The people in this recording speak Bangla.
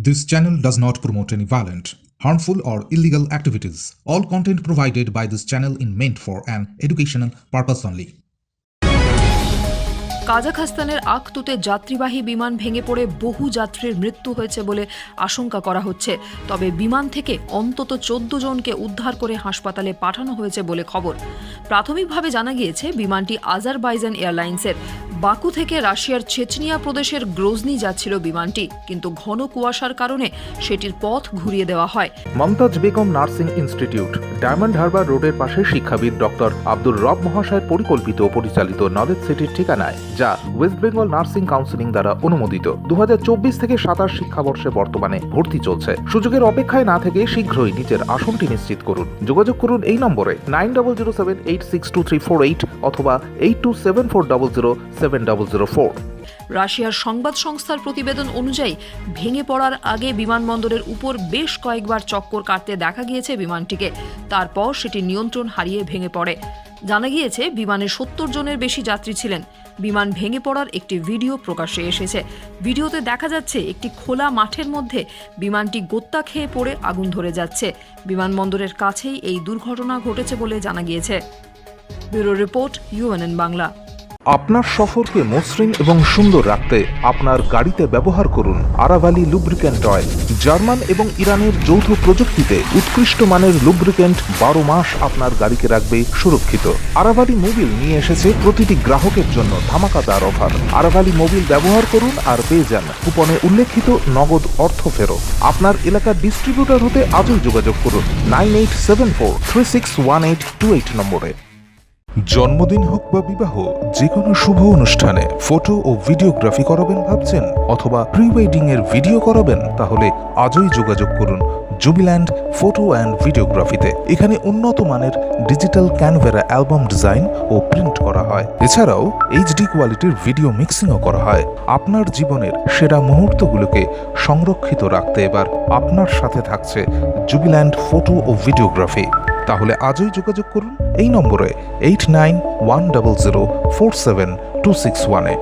This channel does not promote any violent, harmful, or illegal activities. All content provided by this channel is meant for an educational purpose only. কাজাখস্তানের আকতুতে যাত্রীবাহী বিমান ভেঙে পড়ে বহু যাত্রীর মৃত্যু হয়েছে বলে আশঙ্কা করা হচ্ছে। তবে বিমান থেকে অন্তত 14 জনকে উদ্ধার করে হাসপাতালে পাঠানো হয়েছে বলে খবর। প্রাথমিকভাবে জানা গিয়েছে বিমানটি আজারবাইজান এয়ারলাইন্সের। বাকু থেকে রাশিয়ার চেচনিয়া প্রদেশের গ্রোজনি যাচ্ছিল বিমানটি, কিন্তু ঘন কুয়াশার কারণে সেটির পথ ঘুরিয়ে দেওয়া হয়। মমতাজ বেগম নার্সিং ইনস্টিটিউট, ডায়মন্ড হারবার রোডের পাশে শিক্ষাবিদ ডক্টর আব্দুর রব মহাশয়ের পরিকল্পিত ও পরিচালিত নলেজ সিটির ঠিকানায়, যা ওয়েস্ট বেঙ্গল নার্সিং কাউন্সিলিং দ্বারা অনুমোদিত। 2024 থেকে 27 শিক্ষাবর্ষে বর্তমানে ভর্তি চলছে। সুযোগের অপেক্ষায় না থেকে শীঘ্রই নিজের আসনটি নিশ্চিত করুন। যোগাযোগ করুন এই নম্বরে 9007862348 অথবা 8274007004। রাশিয়ার সংবাদ সংস্থার প্রতিবেদন অনুযায়ী ভেঙে পড়ার আগে বিমানবন্দরের উপর বেশ কয়েকবার চক্কর কাটতে দেখা গিয়েছে বিমানটিকে। তারপর সেটি নিয়ন্ত্রণ হারিয়ে ভেঙে পড়ে। জানা গিয়েছে বিমানে 70 জনের বেশি যাত্রী ছিলেন। বিমান ভেঙে পড়ার একটি ভিডিও প্রকাশ্যে এসেছে। ভিডিওতে দেখা যাচ্ছে একটি খোলা মাঠের মধ্যে বিমানটি গোত্তা খেয়ে পড়ে আগুন ধরে যাচ্ছে। বিমানবন্দরের কাছেই এই দুর্ঘটনা ঘটেছে বলে জানা গিয়েছে। Bureau report, UNN Bangla. আপনার সফরকে মসৃণ এবং সুন্দর রাখতে আপনার গাড়িতে ব্যবহার করুন আরাভালি লুব্রিক্যান্ট অয়েল। জার্মান এবং ইরানের যৌথ প্রযুক্তিতে উৎকৃষ্ট মানের লুব্রিক্যান্ট 12 মাস আপনার গাড়িকে রাখবে সুরক্ষিত। আরাভালি মোবিল নিয়ে এসেছে প্রতিটি গ্রাহকের জন্য ধামাকাদার অফার। আরাভালি মোবিল ব্যবহার করুন আর পেয়ে যান কুপনে উল্লেখিত নগদ অর্থ ফেরত। আপনার এলাকার ডিস্ট্রিবিউটর হতে আজই যোগাযোগ করুন 9874361828 নম্বরে। জন্মদিন হোক বা বিবাহ, যে কোনো শুভ অনুষ্ঠানে ফটো ও ভিডিওগ্রাফি করাবেন ভাবছেন, অথবা প্রি ওয়েডিং এর ভিডিও করাবেন, তাহলে আজই যোগাযোগ করুন জুবিল্যান্ড ফটো অ্যান্ড ভিডিওগ্রাফিতে। এখানে উন্নত মানের ডিজিটাল ক্যানভেরা অ্যালবাম ডিজাইন ও প্রিন্ট করা হয়। এছাড়াও HD কোয়ালিটির ভিডিও মিক্সিংও করা হয়। আপনার জীবনের সেরা মুহূর্তগুলোকে সংরক্ষিত রাখতে এবার আপনার সাথে থাকছে জুবিল্যান্ড ফটো ও ভিডিওগ্রাফি। তাহলে আজই যোগাযোগ করুন এই নম্বরে 8910047261-এ।